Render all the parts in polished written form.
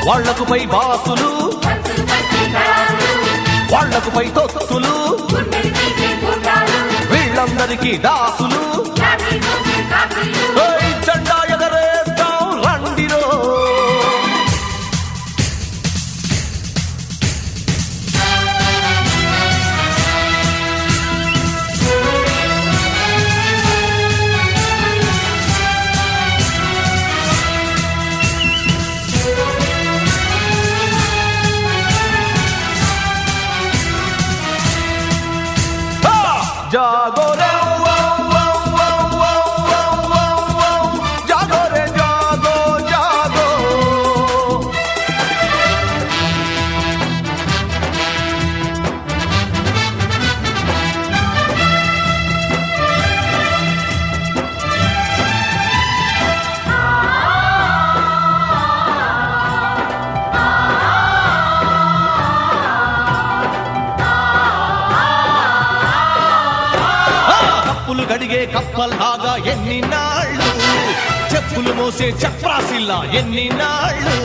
వాళ్లకు పై బాసులు, వాళ్లకు పై తొత్తులు, వీళ్ళందరికీ దాసులు. జెండా ఎగరేద్దాం రండిరో. జాగో రే జాగో రే జాగో జాగో. కప్పులు గడిగే కప్పల్లాగా ఎన్ని నాళ్ళు, చెప్పులు మోసే చక్రాసిల్లా ఎన్ని నాళ్ళు.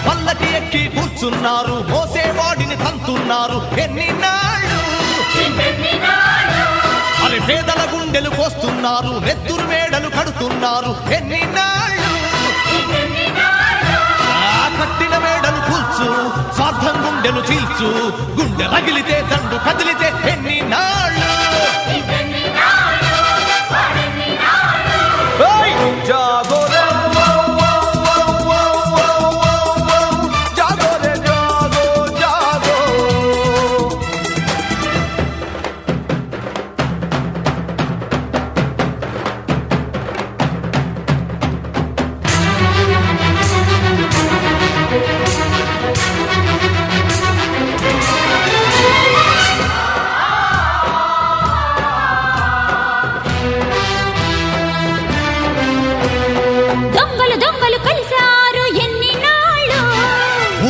పల్లకి ఎక్కి కూర్చున్నారు, మోసేవాడిని తంతున్నారు ఎన్ని నాళ్ళు. అరే పేదల గుండెలు కోస్తున్నారు, నెత్తురు మేడలు కడుతున్నారు ఎన్ని నాళ్ళు. కట్టిన మేడలు కూల్చు, స్వార్థం గుండెలు చీల్చు, గుండె రగిలితే దండు కదిలితే ఎన్ని నాళ్ళు. జాగో రే జాగో రే జాగో జాగో.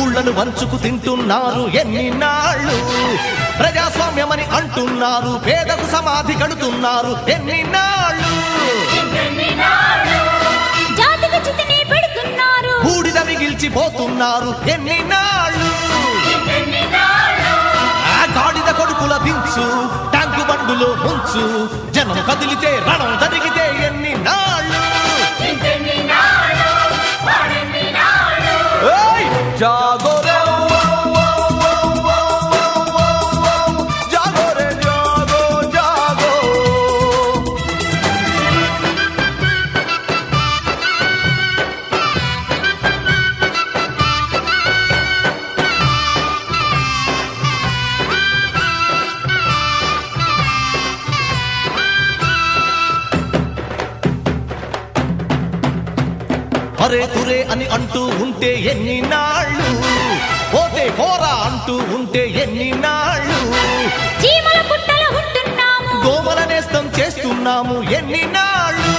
ఊళ్ళను వంచుకు తింటున్నారు ఎన్ని నాళ్ళు. ప్రజాస్వామ్యమని అంటున్నారు, పేదకు సమాధి కడుతున్నారు ఎన్ని నాళ్ళు. బూడిద మిగిల్చిపోతున్నారు ఎన్ని నాళ్ళు. గాడిద కొడుకుల దించు, ట్యాంకు బండులో ముంచు, జనం కదిలితే రణం జరిగితే ఎన్ని నాళ్ళు. జాగో రే జాగో రే జాగో జాగో. అరే తురే అని అంటూ ఉంటే ఎన్ని నాళ్ళు, పోతే పోరా అంటూ ఉంటే ఎన్ని నాళ్ళు. చీమల పుట్టలో ఉంటున్నాము, గోమల నేస్తం చేస్తున్నాము ఎన్ని నాళ్ళు.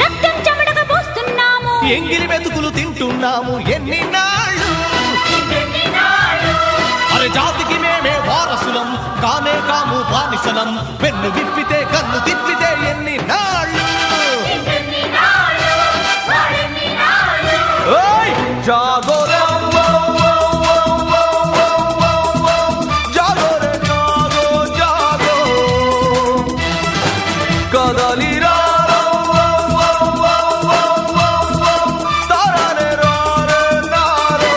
రక్తం చెమటగా పోస్తున్నాము, ఎంగిలి మెతుకులు తింటున్నాము ఎన్ని నాళ్ళు. అరే జాతికి మేమే వారసులం, కానే కాము బానిసలం, పెన్ను విప్పితే కన్ను తిప్పితే ఎన్ని నాళ్ళు. జాగో రే జాగో రే జాగో జాగో. కదలిరా తారనే రారే నారో.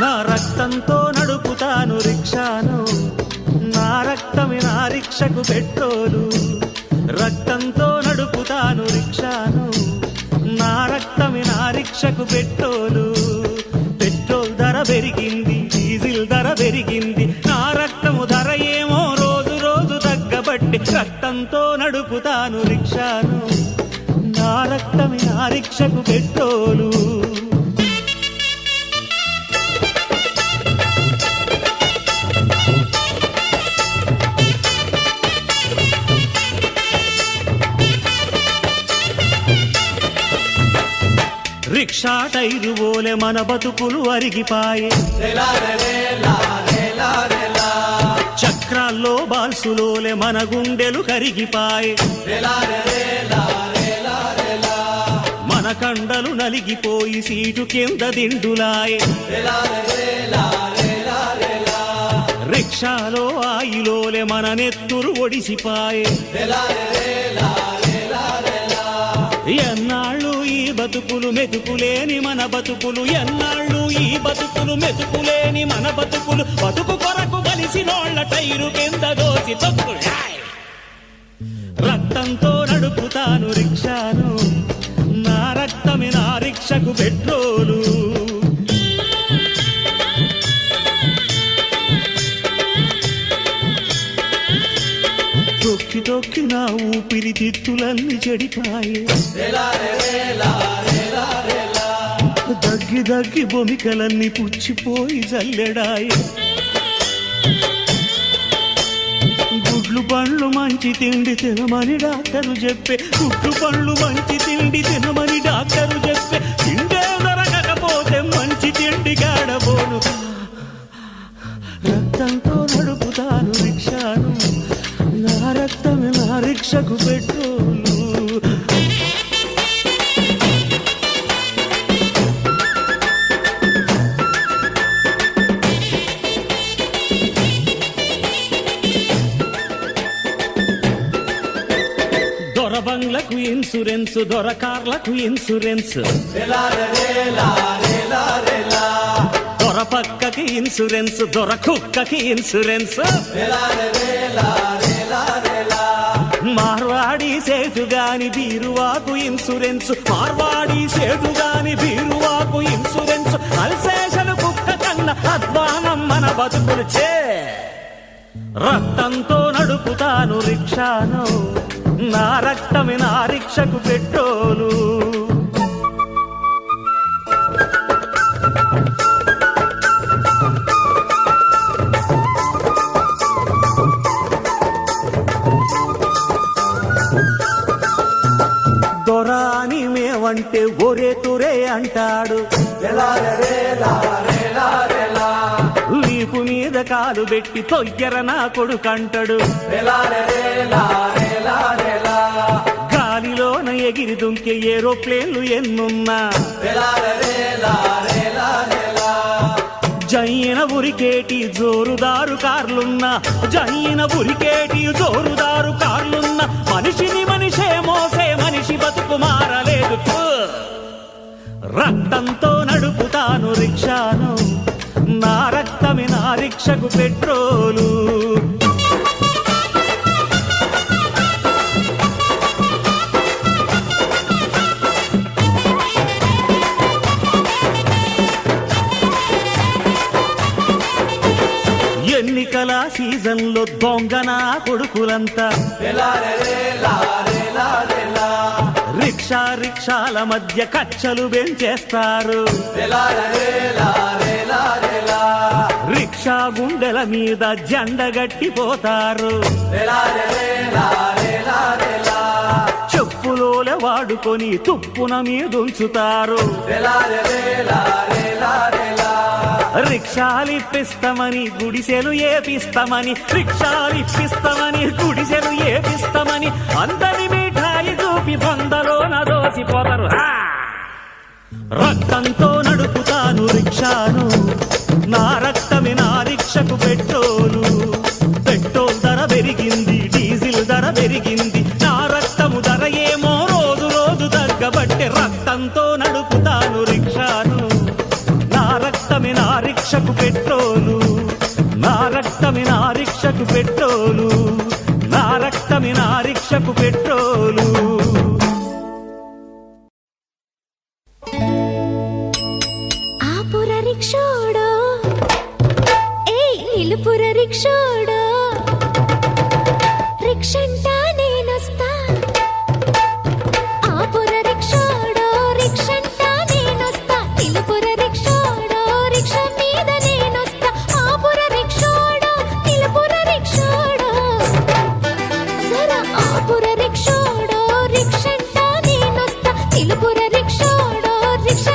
నా రక్తంతో నడుపుతాను రిక్షాను, నా రక్తమే నా రిక్షకు పెట్రోలు. రక్తంతో నడుపుతాను రిక్షాను, నా రక్తమే నా రిక్షకు పెట్రోలు. పెట్రోల్ ధర పెరిగింది, డీజిల్ ధర పెరిగింది, నా రక్తము ధర ఏమో రోజు రోజు తగ్గబట్టి రక్తంతో నడుపుతాను రిక్షాను, నా రక్తమే నా రిక్షకు పెట్రోలు. రిక్షా టైరు ఓలె మన బతుకులు అరిగిపాయే చక్రాల్లో బాల్సులోలే మన గుండెలు కరిగిపాయే మన కండలు నలిగిపోయి సీటు కింద దిండులాయే రిక్షాలో ఆయిలోలే మన నెత్తురు ఒడిసిపాయే ఎన్నాళ్ళు ఈ బతుకులు మెతుకులేని మన బతుకులు ఎన్నాళ్ళు ఈ బతుకులు మెతుకులేని మన బతుకులు బతుకు కొరకు బలిసినోళ్ల టైరు కింద దోసి తొక్కులు రక్తంతో నడుపుతాను రిక్షాను నా రక్తమే నా రిక్షకు పెట్రోలు తొక్కి తొక్కి నా ఊపిరితిత్తులన్నీ చెడిపాయే దగ్గి దగ్గి బొమికలన్నీ పుచ్చిపోయి జల్లెడాయే గుడ్లు పండ్లు మంచి తిండి తినమని డాక్టరు చెప్పే గుడ్లు పండ్లు మంచి తిండి తినమని డాక్టరు చెప్పే తిండే దొరకకపోతే మంచి తిండి గాడబోను రక్తంతో నడుపుతాను రిక్షాను నా రక్తమే నా రిక్షకు పెట్రోలు దొర బంగ్లకు ఇన్సూరెన్స్ దొర కార్లకు ఇన్సూరెన్స్ దొర పక్కకి ఇన్సూరెన్స్ దొర కుక్కకి ఇన్సూరెన్స్ మార్వాడి సేటు గాని బీరువాకు ఇన్సూరెన్స్ మార్వాడి సేటు గాని బీరువాకు ఇన్సూరెన్స్ అల్సేషన్ కుక్క కన్న అధ్వానం మన బతుకులు చే రక్తంతో నడుపుతాను రిక్షాను నా రక్తమే నా రిక్షకు పెట్రోలు దొరా అని మేమంటే ఒరే తురే అంటాడు వీపు మీద కాలు పెట్టి తొయ్యర నా కొడుకంటాడు గాలిలోన ఎగిరి దుంకే ఏరోప్లేన్లు ఎన్నున్నా జైన ఉరికేటి జోరుదారు కార్లున్నా జైన ఉరికేటి జోరుదారు కార్లున్నా మనిషిని మనిషే మోసే మనిషి బతుకు మారలేదు రక్తంతో నడుపుతాను రిక్షాను నా రక్తమే నా రిక్షకు పెట్రోలు ఎన్నికల సీజన్లో దొంగన కొడుకులంతా రిక్షా రిక్షాల మధ్య కచ్చలు పెంచేస్తారు రిక్షా గుండెల మీద జెండగట్టిపోతారు చెప్పులోల వాడుకొని తుప్పున మీదుంచుతారు రిక్షాలిప్పిస్తామని గుడిసెలు ఏపిస్తామని రిక్షాలిప్పిస్తామని గుడిసెలు ఏపిస్తామని అందరి మిఠాయి చూపి బందలోన దోసిపోతారు రక్తంతో నడుపుతాను రిక్షాను నా రక్తమే నా రిక్షకు పెట్రోలు పెట్రోల్ ధర పెరిగింది డీజిల్ ధర పెరిగింది నా రక్తము ధర ఏమో రోజు రోజు తగ్గబట్టే రక్తంతో నడుపుతాను రిక్షాను నా రక్తమే నా రిక్షకు పెట్రోలు నా రక్తమే నా రిక్షకు పెట్రోలు నా రక్తమే నా రిక్షకు పెట్రోలు ఆపుర రిక్షోడో ఏయ్ నిలుపుర రిక్షోడో రిక్షంటా నేనొస్తా ఆపుర రిక్షోడో రిక్షంటా నేనొస్తా నిలుపుర రిక్షోడో రిక్ష మీద నేనొస్తా ఆపుర రిక్షోడో నిలుపుర రిక్షోడో సరా ఆపుర రిక్షోడో రిక్షంటా నేనొస్తా నిలుపుర రిక్షోడో రిక్ష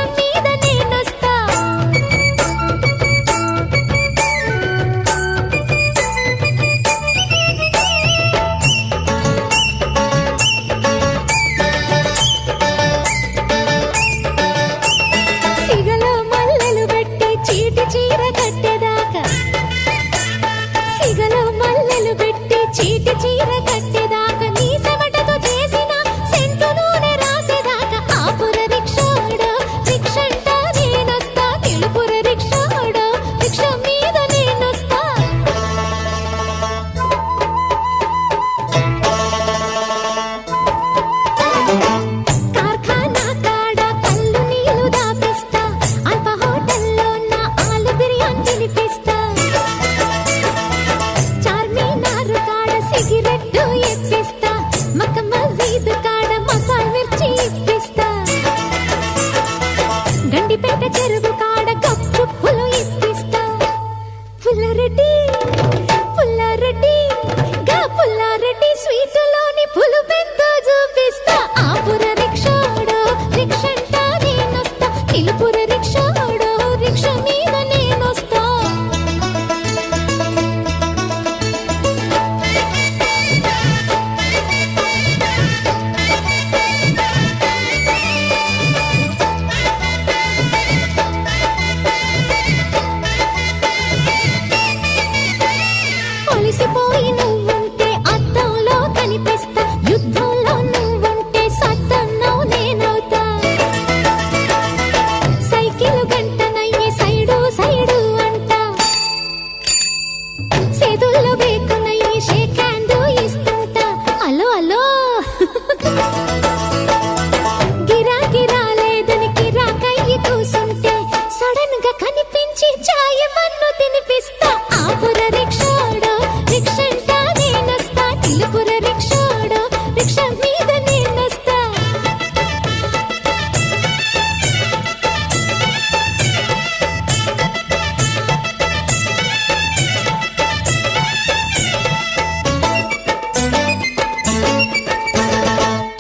రిక్ష మీద నేనొస్తా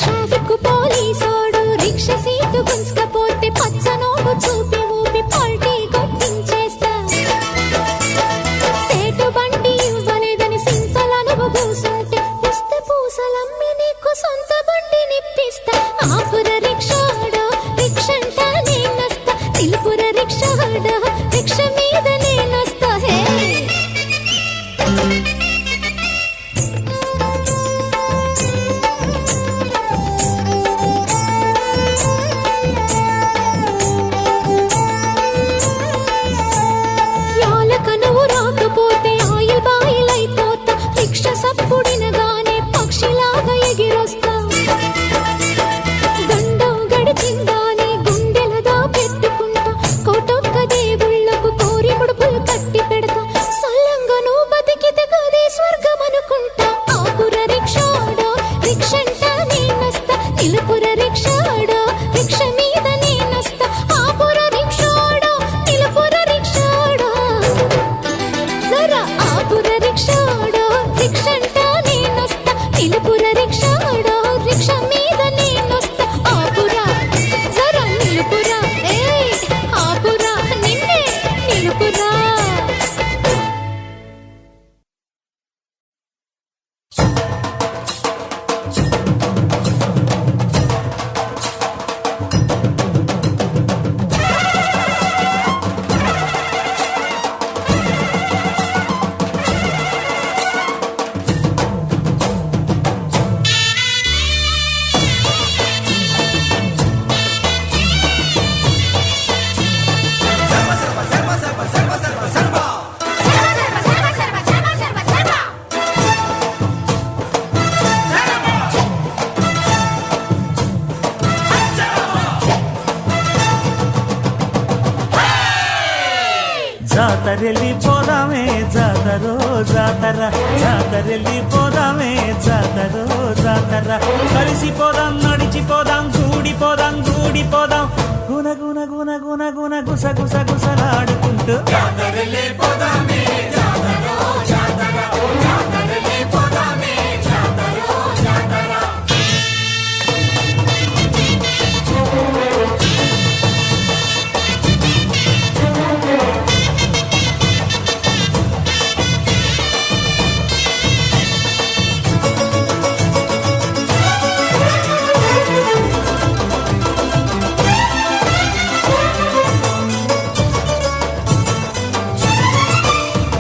ట్రాఫిక్ పోలీసోడు రిక్ష సీటు గుంజుకపోతే పచ్చ నోటు చూపి ఊపి పల్టీ కొట్టించేస్తా సేటు బండి ఇవ్వలేదని సింతలను కూసుంటే పుస్త పూసలమ్మి నీకు సొంత బండి నిప్పిస్తా ఆపుర రిక్షాడో రిక్షంట నేనొస్తా నిలుపుర రిక్షాడో రిక్ష మీద నేనొస్తా హే యాలకనువు రాకపోతే ఆయిల్ బాయిల్ అయిపోతా రిక్ష సప్పుడినగానే పక్షిలాగా ఎగిరొస్తా గండం గడిచిందాని గుండెలదా పెట్టుకుంటా కోటొక్క దేవుళ్ళకు కోరి ముడుపులు కట్టి పెడతా సల్లంగా నువ్వు బతికితే గదే స్వర్గం అనుకుంటా ఆపుర రిక్షాడో రిక్షంట నేనొస్తా నిలుపుర రిక్షాడో రిక్ష మీద నేనొస్తా ఆపుర రిక్షాడో నిలుపుర రిక్షాడో జరా ఆపుర రిక్షాడో రిక్షంట నేనొస్తా నిలుపుర రిక్షాడో రిక్ష మీద నేనొస్తా ఆపురా జరా నిలుపురా ఏయ్ ఆపురా నిన్నే నిలుపురా జాతరెల్లి పోదామే జాతరో జాతర జాతరెల్లి పోదామే జాతరో జాతర కలిసిపోదాం నడిచిపోదాం గూడిపోదాం గూడిపోదాం గున గున గున గున గున గుస గుస గుసలాడుకుంటూ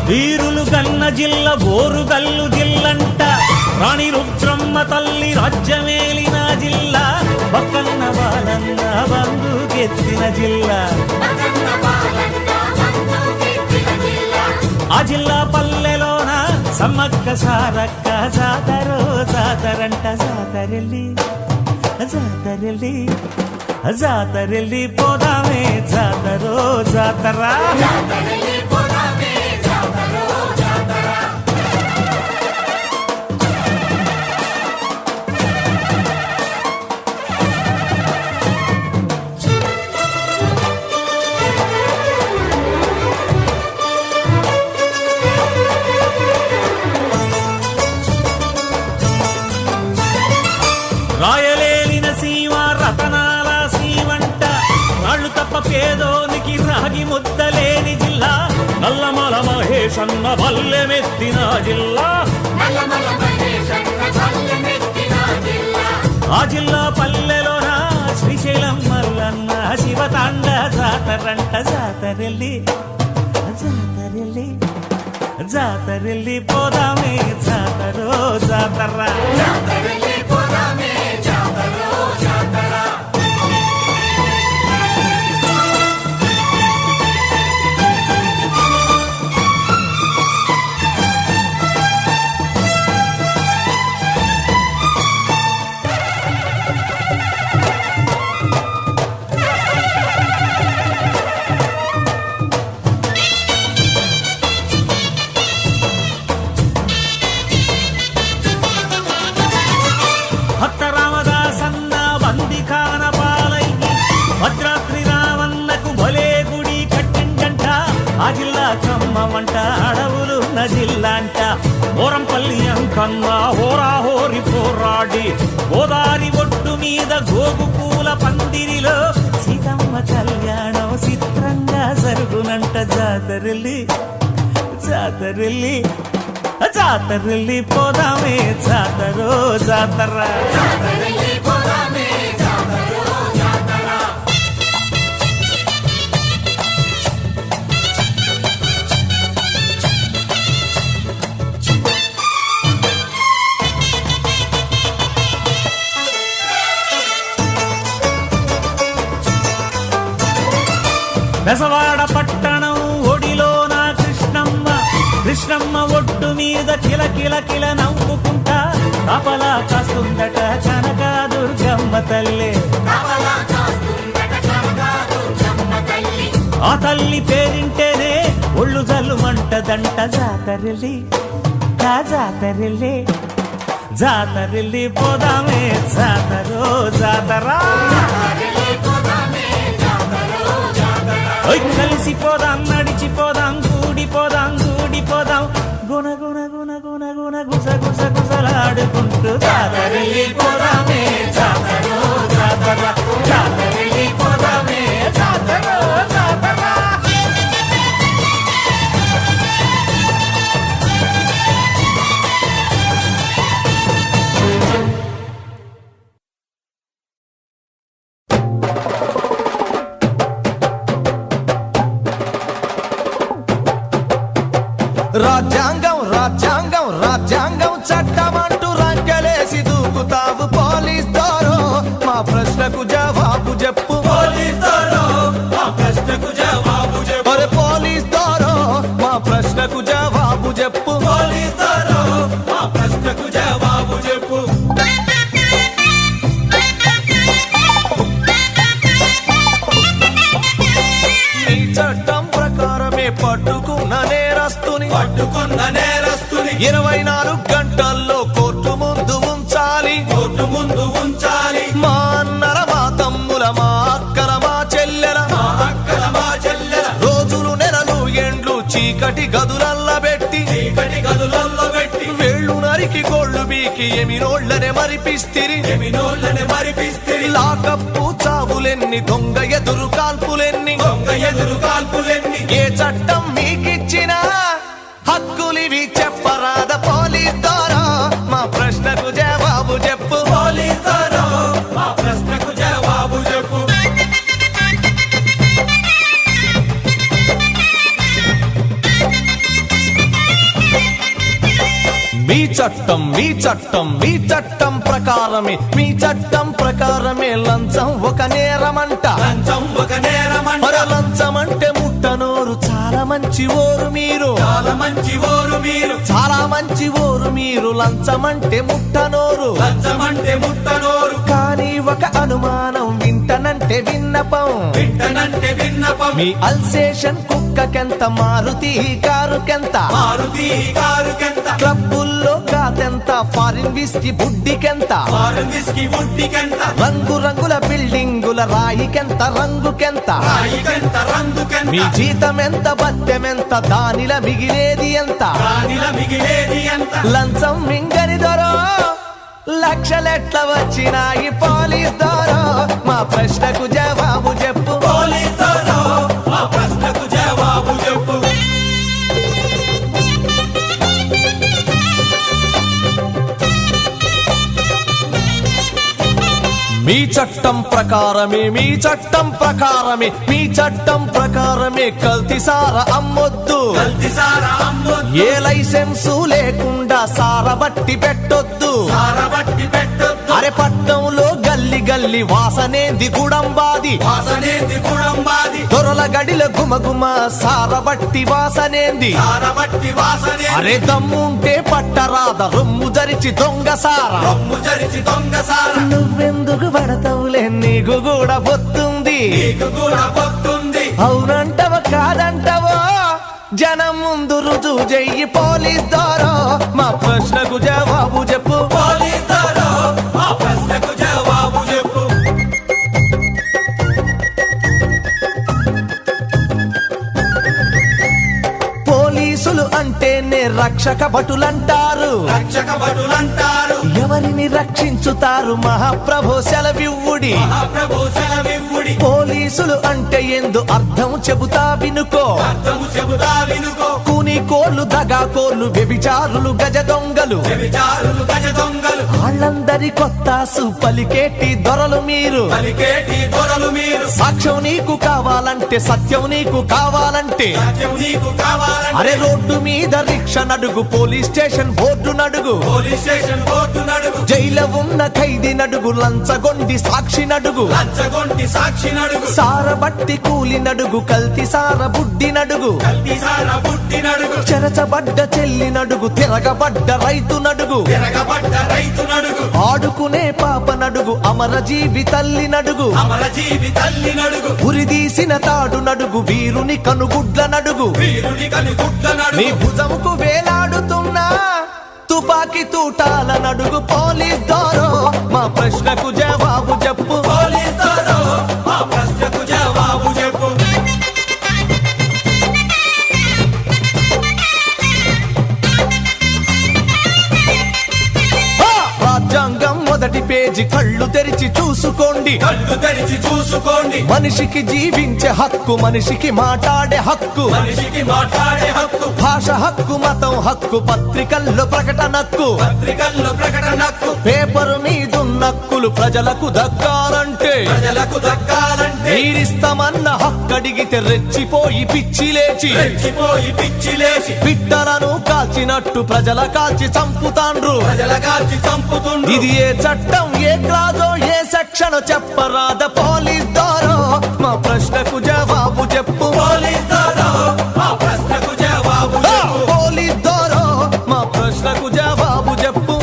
వీరులు గన్న జిల్ల ఓరుగల్లు జిల్లంట రాణి రుద్రమ్మ తల్లి రాజ్యమేలిన జిల్లా బక్కన్న బాలన్న బంధుకెత్తిన జిల్లా ఆ జిల్లా పల్లెలోన సమ్మక్క సారక్క జాతరో జాతరంట జాతరెల్లి జాతరెల్లి జాతరెల్లి పోదామే జాతరో జాతరా రాయలేలిన సీమ రతనాల సీమంట రాళ్ళు తప్ప పేదోనికి రాగి ముద్దలేని జిల్లా నల్లమల మహేశన్న బల్లెమెత్తిన జిల్లా ఆ జిల్లా పల్లెలోన శ్రీశైలం మల్లన్న శివతాండ జాతరంట జాతరెల్లి జాతరెల్లి జాతరెల్లి పోదామే జాతరో జాతర కన్నా హోరాహోరి పోరాడి గోదారి ఒడ్డు మీద గోగు పూల పందిరిలో సీతమ్మ కళ్యాణం చిత్రంగా జరుగునంట. జాతరల్లి జాతరల్లి జాతరల్లి పోదామే జాతరో జాతర. బెజవాడ పట్టణం ఒడిలోన కృష్ణమ్మ, కృష్ణమ్మ ఒడ్డు మీద కిల కిల కిల నవ్వుకుంటా తపలా కాస్తుందట కనక దుర్గమ్మ తల్లి. ఆ తల్లి పేరింటేనే ఒళ్ళు జల్లుమంటదంట. జాతరల్లి జాతరల్లి జాతరల్లి పోదామే జాతరో జాతరా. కలిసిపోదాం నడిచిపోదాం గూడిపోదాం గూడిపోదాం గుణ గుణ గుణ గుణ గుణ గుస గుస గుసలాడుకుంటూ జాతరల్లి పోదామే జాతరో జాతర. జాతరల్లి పోదామే జాతరో జాతర. రాజ్యాంగం రాజ్యాంగం రాజ్యాంగం చట్టమంటూ రంకెలేసి దూకుతావు పోలీస్ దోరో. మా ప్రశ్నకు జవాబు చెప్పు పోలీస్ దోరో, మా ప్రశ్నకు జవాబు చెప్పు. అరే పోలీస్ దోరో, మా ప్రశ్నకు జవాబు చెప్పు పోలీస్ దోరో, మా ప్రశ్నకు జవాబు చెప్పు. ఈ చట్టం ప్రకారమే పట్టుకున్న నేరస్తుని 24 గంటల్లో కోర్టు ముందు ఉంచాలి. మా అన్నల మా తమ్ముల మా అక్కల మా చెల్లెల రోజులు నెలలు ఎండ్లు చీకటి గదులల్ల పెట్టి వేళ్ళు నరికి గోళ్ళు బీకి ఎమినోళ్ళనే మరిపిస్తిరి. లాకప్పు చావులెన్ని దొంగ ఎదురు కాల్పులెన్ని ఏ చట్టం మీకిచ్చినా హక్కులివి చెప్పరాద పోలీస్ దోరో. మా ప్రశ్నకు జవాబు చెప్పు పోలీస్ దోరో, మా ప్రశ్నకు జవాబు చెప్పు. మీ చట్టం మీ చట్టం మీ చట్టం ప్రకారమే మీ చట్టం ప్రకారమే లంచం ఒక నేరమంట. మరి లంచం అంటే ముట్టనోరు చాలా మంచి ఓరు మీరు చాలా మంచి ఓరు మీరు. లంచం అంటే ముట్టనోరు కానీ ఒక అనుమానం వింటనంటే విన్నపం. మీ అల్సేషన్ కుక్కకెంత మారుతి కారుకెంత క్లబ్బుల్లో కాదెంత ఫారిన్ విస్కీ బుడ్డికెంత రంగు రంగుల బిల్డింగుల రాయికెంత రంగుకెంత మీ జీతం ఎంత బత్తెమెంత దానిల మిగిలేది ఎంత లంచం మింగని దొరో లక్షలెట్ల వచ్చినాయి పోలీస్ దోరో. మా ప్రశ్నకు జవాబు చెప్పు పోలీస్ దోరో, మా ప్రశ్నకు జవాబు చెప్పు. మీ చట్టం ప్రకారమే మీ చట్టం ప్రకారమే మీ చట్టం ప్రకారమే కల్తీసార అమ్మొద్దు. ఏ లైసెన్సు లేకుండా సారబట్టి పెట్టొద్దు. అరే పట్నంలో గల్లి గల్లి వాసనేంది గుడంబాది దొరల గడిల గుమగుమ సారబట్టి వాసనేంది. అరే దమ్ముంటే పట్టరాద రొమ్ము జరిచి దొంగ సార నువ్వెందుకు పడతావులే నీకు కూడా పొత్తుంది. అవునంటవ కాదంటవో జనం ముందు రుజువు చెయ్యి పోలీస్ దోరో. మా ప్రశ్నకు జవాబు చెప్పు పోలీస్ దోరో, మా ప్రశ్నకు జవాబు చెప్పు. పోలీసులు అంటేనే రక్షక భటులంటారు. ఎవరిని రక్షించుతారు మహాప్రభు సెలవివ్వుడి. పోలీసులు అంటే ఎందు అర్థం చెబుతా వినుకో. కూని కోళ్ళు దగా కోళ్ళు వ్యభిచారులు గజ దొంగలు. వాళ్ళందరి కొత్తాసు పలికేటి దొరలు మీరు. సాక్ష్యం నీకు కావాలంటే సత్యం నీకు కావాలంటే అరే రోడ్డు మీద రిక్ష నడుగు, పోలీస్ స్టేషన్ బోర్డు నడుగు, జైలు ఉన్న ఖైదీ నడుగు, లంచగొండి సాక్షి నడుగు, సారబట్టి కూలి నడుగు, కల్తీ సార బుడ్డి నడుగు, చెరచబడ్డ చెల్లి నడుగు, తిరగబడ్డ రైతు నడుగు, ఆడుకునే పాప నడుగు, అమరజీవి తల్లి నడుగు, ఉరిదీసిన తాడు నడుగు, వీరుని కనుగుడ్ల నడుగు, నీ భుజముకు వేలాడుతున్నా తుపాకి తూటాల నడుగు. పోలీస్ దొరో మా ప్రశ్నకు జవాబు చెప్పు. రాజ్యాంగం మొదటి పేజీ కళ్ళు తెరిచి చూసుకోండి. మనిషికి జీవించే హక్కు, మనిషికి మాట్లాడే హక్కు, భాష హక్కు, మతం హక్కు, పత్రికల్లో ప్రకటన హక్కు, పేపరు మీదున్న హక్కులు ప్రజలకు దక్కాలంటే మీరిస్తామన్న హక్కు అడిగితే రెచ్చిపోయి పిచ్చి లేచి బిడ్డలను కాల్చినట్టు ప్రజల కాల్చి చంపుతాండ్రు. ఇది ఏ చట్టం, ఏ క్లాజో, ఏ సెక్షన్ చెప్పరాద. పోలీస్ దొరో మా ప్రశ్నకు జవాబు చెప్పు. పోలీస్ దొరో మా ప్రశ్నకు జవాబు చెప్పు.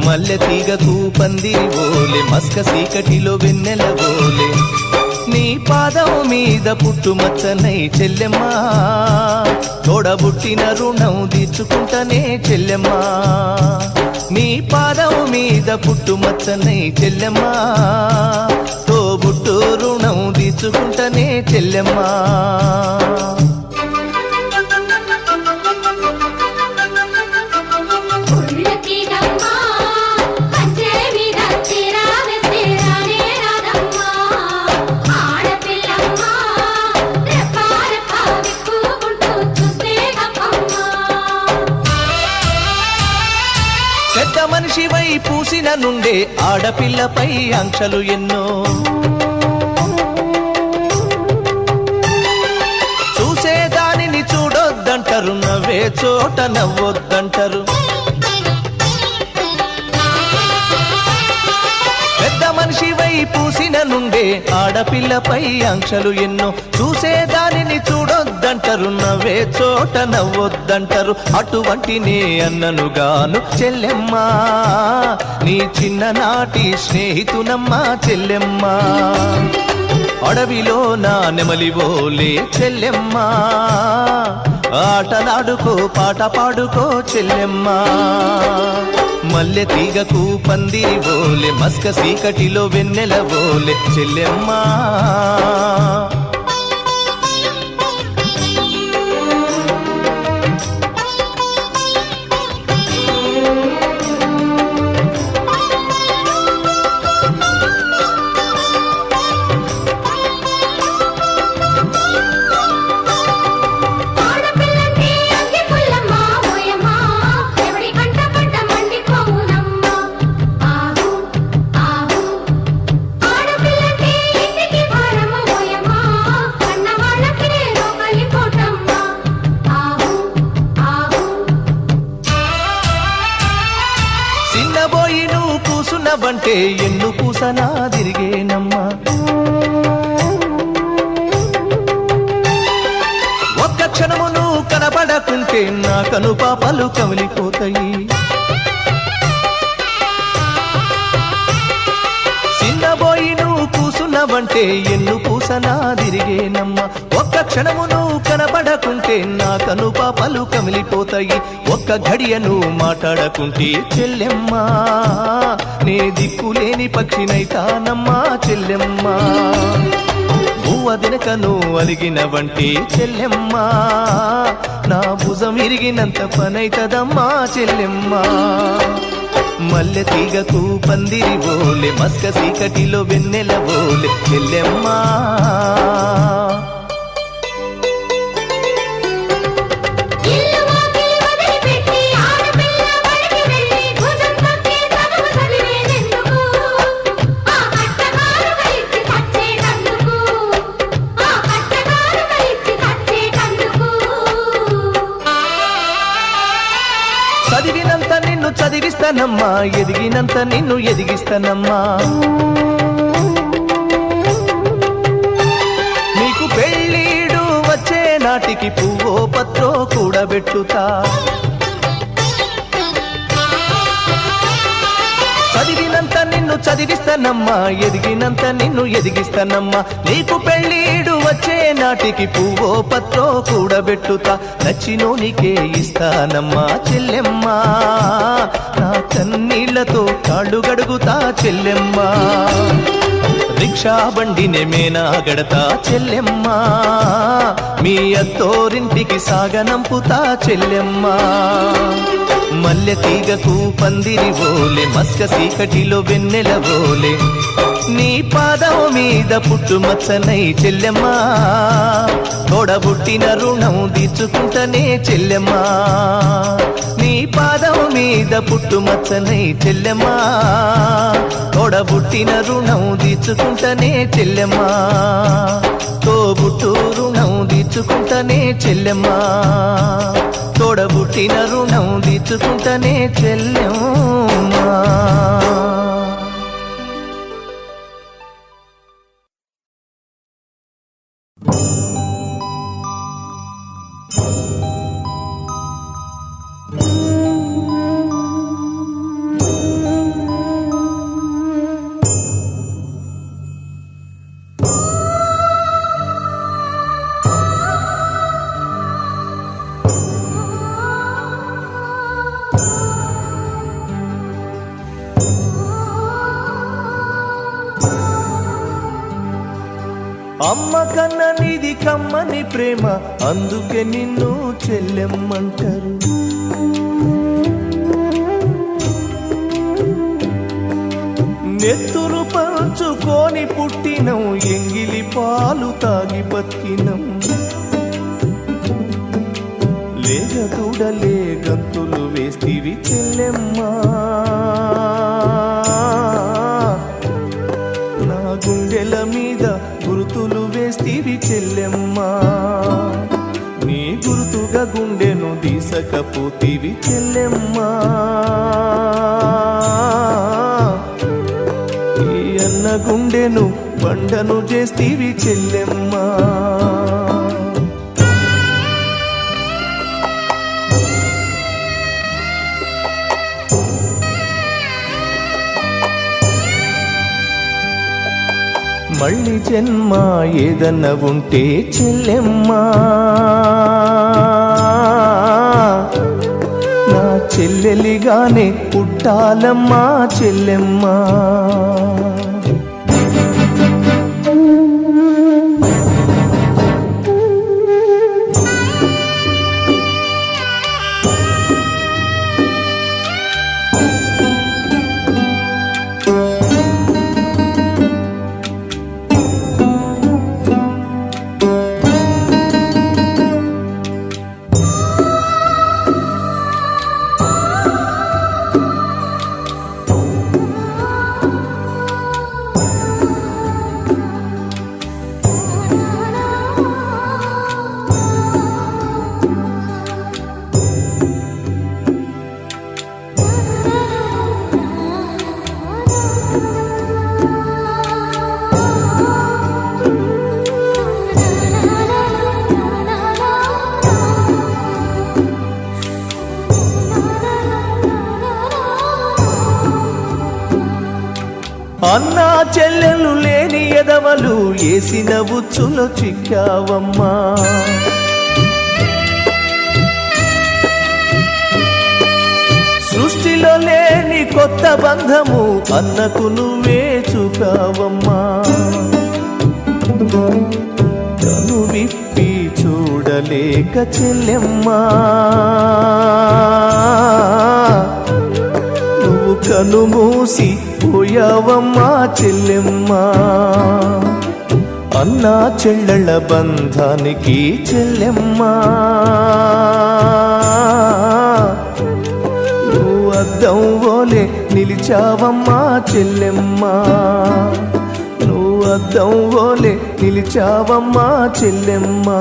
మల్లె తీగకు పందిరి ఓలే, మస్క సీకటిలో వెన్నెల ఓలే, నీ పాదం మీద పుట్టుమచ్చనై చెల్లెమ్మా, తోడబుట్టిన రుణం తీర్చుకుంటనే చెల్లెమ్మా. నీ పాదం మీద పుట్టుమచ్చనై చెల్లెమ్మా, తోబుట్టు రుణం తీర్చుకుంటనే చెల్లెమ్మా. మనిషివై పూసిన నుండే ఆడపిల్లపై ఆంక్షలు ఎన్నో, చూసేదానిని చూడొద్దంటారు, నవ్వే చోట నవ్వొద్దంటారు. పెద్ద మనిషివై పూసిన నుండే ఆడపిల్లపై ఆంక్షలు ఎన్నో, చూసేదానిని చూడొద్దంటారు, నవ్వే చోట నవ్వొద్దంటారు. అటువంటి నే అన్ననుగాను చెల్లెమ్మా, నీ చిన్ననాటి స్నేహితునమ్మా చెల్లెమ్మా. అడవిలో నా నెమలివోలే చెల్లెమ్మా, ఆటలాడుకో పాట పాడుకో చెల్లెమ్మా. మల్లె తీగకు పందిరి ఓలే, మస్క సీకటిలో వెన్నెల ఓలే చెల్లెమ్మా. వంటే ఎన్ను పూసనా తిరిగేనమ్మా, ఒక్క క్షణము నువ్వు కనబడకుంటే నా కను పాపలు కమిలిపోతాయి. ఉంటే ఎన్ను పూసనా తిరిగేనమ్మ ఒక్క క్షణము నువ్వు కనబడకుంటే నా కను పాపలు కమిలిపోతాయి ఒక్క గడియను మాట్లాడకుంటే చెల్లెమ్మా నే దిక్కులేని పక్షినైతానమ్మా చెల్లెమ్మా భూవ దినకను అలిగినవంటే చెల్లెమ్మా నా భుజం ఇరిగినంత పనైతదమ్మా చెల్లెమ్మా మల్లె తీగకు పందిరి ఓలే మస్క సీకటిలో వెన్నెల ఓలే చెల్లెమ్మా ఇల్లు వాకిలి వదిలిపెట్టి ఆడపిల్ల బడికి వెళ్ళి భుజం తొక్కి చదువు చదివేదెందుకు ఆ కట్టకారుగా ఇచ్చి చచ్చేటందుకు ఆ కట్టకారుగా ఇచ్చి చచ్చేటందుకు చదివినంత నిన్ను చదివిస్తానమ్మా ఎదిగినంత నిన్ను ఎదిగిస్తానమ్మా నీకు పెళ్ళీడు వచ్చే నాటికి పువ్వో పత్రో కూడబెట్టుతా చదివినంత నిన్ను చదివిస్తానమ్మా ఎదిగినంత నిన్ను ఎదిగిస్తానమ్మా నీకు పెళ్ళీడు వచ్చే నాటికి పువ్వో పత్రో కూడబెట్టుతా నచ్చినోనికే ఇస్తానమ్మా చెల్లెమ్మా నా కన్నీళ్లతో కాళ్ళు గడుగుతా చెల్లెమ్మా రిక్షా బండినే మేనా గడతా చెల్లెమ్మా మీ అత్తోరింటికి సాగనంపుతా చెల్లెమ్మా మల్లె తీగకు పందిరి ఓలే మస్క సీకటిలో వెన్నెల ఓలే నీ పాదం మీద పుట్టుమచ్చనై చెల్లెమ్మా తోడబుట్టిన రుణం తీర్చుకుంటనే చెల్లెమ్మా నీ పాదం మీద పుట్టుమచ్చనై చెల్లెమ్మా తోడబుట్టిన రుణం తీర్చుకుంటనే చెల్లెమ్మా తోబుట్టు రుణం తీర్చుకుంటనే చెల్లెమ్మా తోడబుట్టిన రుణం తీర్చుకుంటనే చెల్లెమ్మా అమ్మ కన్న నీది కమ్మని ప్రేమ అందుకే నిన్ను చెల్లెమ్మంటారు నెత్తురు పంచుకొని పుట్టినం ఎంగిలి పాలు తాగి బతికినం లేగదూడలే గంతులు వేస్తివి చెల్లెమ్మా నా గుండెల మీద గుర్తులు వేస్తివి చెల్లెమ్మా నీ గుర్తుగా గుండెను దీసకపోతివి చెల్లెమ్మా ఈ అన్న గుండెను బండను చేస్తివి చెల్లెమ్మా మళ్ళీ జన్మ ఏదన్న ఉంటే చెల్లెమ్మా నా చెల్లెలిగానే పుట్టాలమ్మా చెల్లెమ్మా అన్నా చెల్లెలు లేని ఎదవలు ఏసిన ఉచ్చులో చిక్కావమ్మా సృష్టిలో లేని కొత్త బంధము అన్నకు నువ్వే చూపావమ్మా కను విప్పి చూడలేక చెల్లెమ్మా నువ్వు కను మూసి పోయావమ్మా చెల్లెమ్మా అన్నా చెల్లెళ్ళ బంధానికి చెల్లెమ్మా నువ్వు అద్దం ఓలే నిలిచావమ్మా చెల్లెమ్మా నువ్వు అద్దం ఓలే నిలిచావమ్మా చెల్లెమ్మా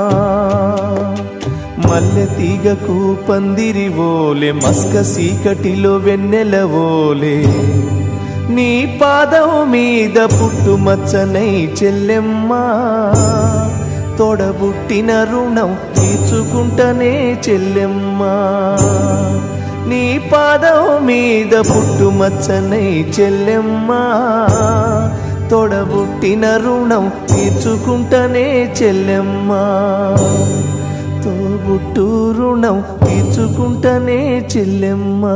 మల్లె తీగకు పందిరి ఓలే మస్క సీకటిలో వెన్నెల ఓలే నీ పాదం మీద పుట్టుమచ్చనై చెల్లెమ్మా తోడబుట్టిన రుణం తీర్చుకుంటనే చెల్లెమ్మా నీ పాదం మీద పుట్టుమచ్చనై చెల్లెమ్మా తోడబుట్టిన రుణం తీర్చుకుంటనే చెల్లెమ్మా తోబుట్టు రుణం తీర్చుకుంటనే చెల్లెమ్మా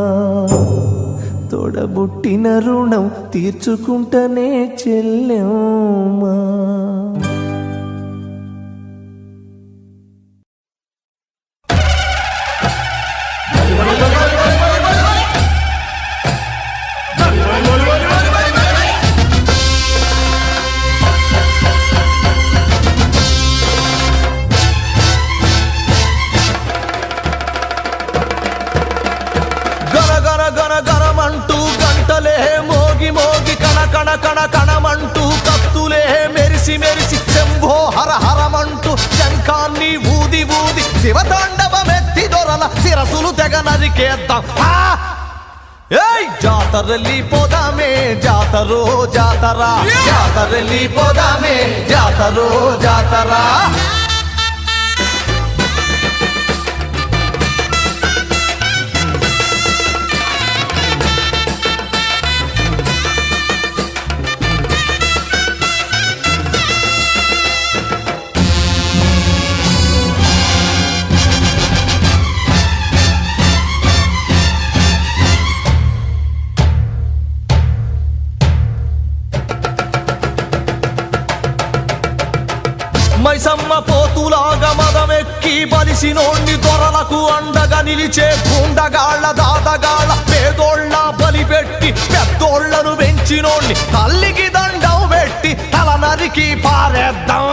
తోడబుట్టిన రుణం తీర్చుకుంటనే చెల్లెమ్మా గరమంటూ గంటలే మోగి మోగి కణ కణ కణ కణమంటూ కత్తులే మెరిసి మెరిసి శంభో హర హరమంటూ శంఖాన్ని ఊది ఊది శివతాండవమెత్తి దొరల శిరసులు తెగ నరికేద్దాం ఏయ్ జాతరల్లి పోదామే జాతరో జాతరా జాతరల్లి పోదామే జాతరో జాతరా మైసమ్మ పోతులాగా మదమెక్కి బలిసినోణ్ణి దొరలకు అండగా నిలిచే గుండగాళ్ళ దాదగాళ్ళ పేదోళ్ళ బలిపెట్టి పెద్దోళ్లను పెంచినోణ్ణి తల్లికి దండం పెట్టి తల నరికి పారేద్దాం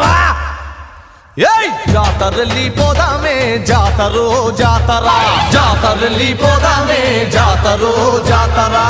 ఏయ్ జాతరల్లి పోదామే జాతరో జాతరా జాతరల్లి పోదామే జాతరో జాతరా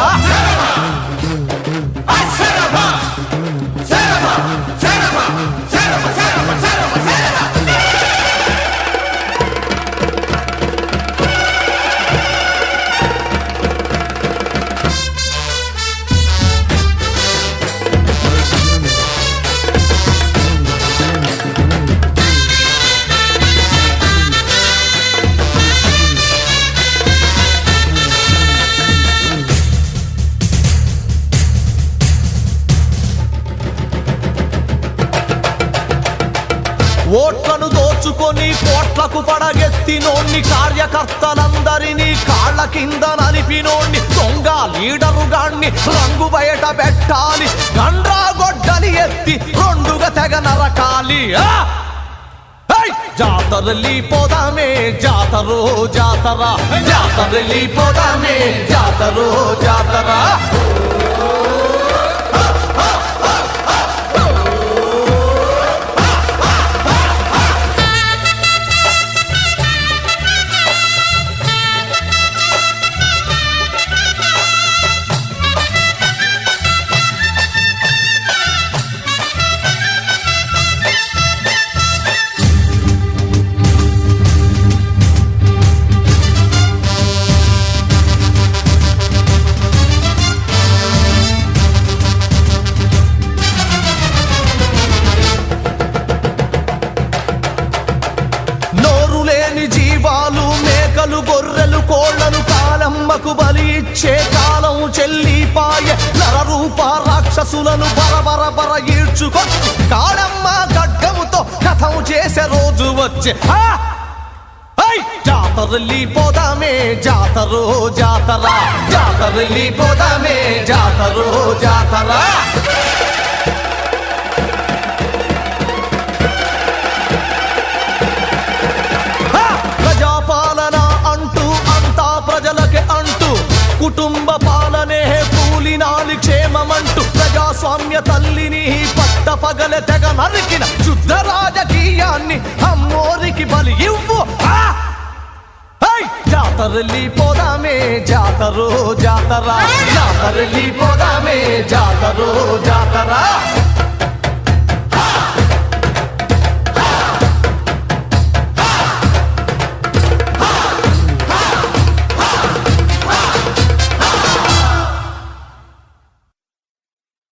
ఓట్లను దోచుకొని కోట్లకు పడగెత్తినోణ్ణి కార్యకర్తలందరినీ కాళ్ళ కింద నలిపినోణ్ణి దొంగ లీడరుగాణ్ణి రంగు బయట పెట్టాలి గండ్రా గొడ్డలి ఎత్తి రెండుగా తెగ నరకాలి జాతరల్లి పోదామే జాతరో జాతరా జాతరల్లి పోదామే జాతరో జాతరా గొర్రెలు కోళ్లను కాలమ్మకు బలి ఇచ్చే కాలం చెల్లి పాయ నర రూప రాక్షసులను బర ఈడ్చుకొచ్చి కాళమ్మ గడ్డముతో కథం చేసే రోజు వచ్చే జాతరల్లి పోదామే జాతరో జాతర జాతరల్లి పోదామే జాతరో జాతర ప్రజాపాలన అంటూ అంతా ప్రజలకే అంటూ కుటుంబ పాలనే కూలినాలి క్షేమమంటూ ప్రజాస్వామ్య తల్లిని పట్ట పగల తెగ నరికిన శుద్ధ రాజకీయాన్ని అమ్మోరికి బలి ఇవ్వు జాతరల్లి పోదామే జాతరో జాతర జాతరల్లి పోదామే జాతరో జాతర